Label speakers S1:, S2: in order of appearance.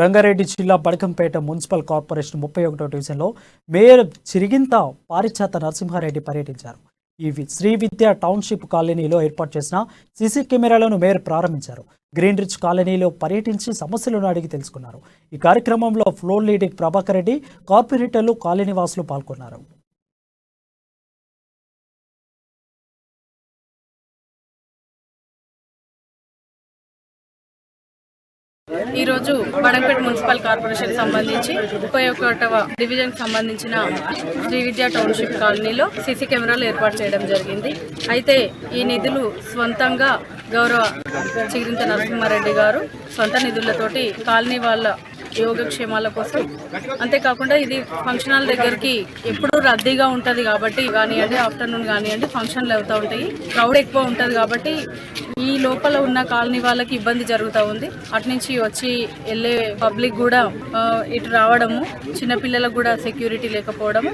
S1: రంగారెడ్డి జిల్లా బడకంపేట municipal corporation 31వ డివిజన్లో mayor చిరిగింత పారిచాత Narasimha Reddy పర్యటించారు. ఈ శ్రీ విద్యా టౌన్షిప్ కాలనీలో ఏర్పాటు చేసిన సీసీ కెమెరాలను మేయర్ ప్రారంభించారు. గ్రీన్ రిచ్ కాలనీలో పర్యటించి సమస్యలను అడిగి తెలుసుకున్నారు. ఈ కార్యక్రమంలో ఫ్లోర్ లీడర్ ప్రభాకర్ రెడ్డి, కార్పొరేటర్లు, కాలనీ వాసులు పాల్గొన్నారు.
S2: ఈరోజు బడంపేట మున్సిపల్ కార్పొరేషన్ సంబంధించి 31వ డివిజన్ సంబంధించిన శ్రీ విద్యా టౌన్షిప్ కాలనీలో సీసీ కెమెరాలు ఏర్పాటు చేయడం జరిగింది. అయితే ఈ నిధులు స్వంతంగా గౌరవ చిగిరింత నరసింహారెడ్డి గారు సొంత నిధులతోటి కాలనీ వాళ్ళ యోగక్షేమాల కోసం, అంతేకాకుండా ఇది ఫంక్షన్ హాల్ దగ్గరికి ఎప్పుడూ రద్దీగా ఉంటుంది కాబట్టి కానివ్వండి, ఆఫ్టర్నూన్ కానివ్వండి, ఫంక్షన్లు అవుతూ ఉంటాయి, క్రౌడ్ ఎక్కువ ఉంటుంది కాబట్టి ఈ లోపల ఉన్న కాలనీ వాళ్ళకి ఇబ్బంది జరుగుతూ ఉంది. అటు నుంచి వచ్చి వెళ్ళే పబ్లిక్ కూడా ఇటు రావడము, చిన్నపిల్లలకు కూడా సెక్యూరిటీ లేకపోవడము,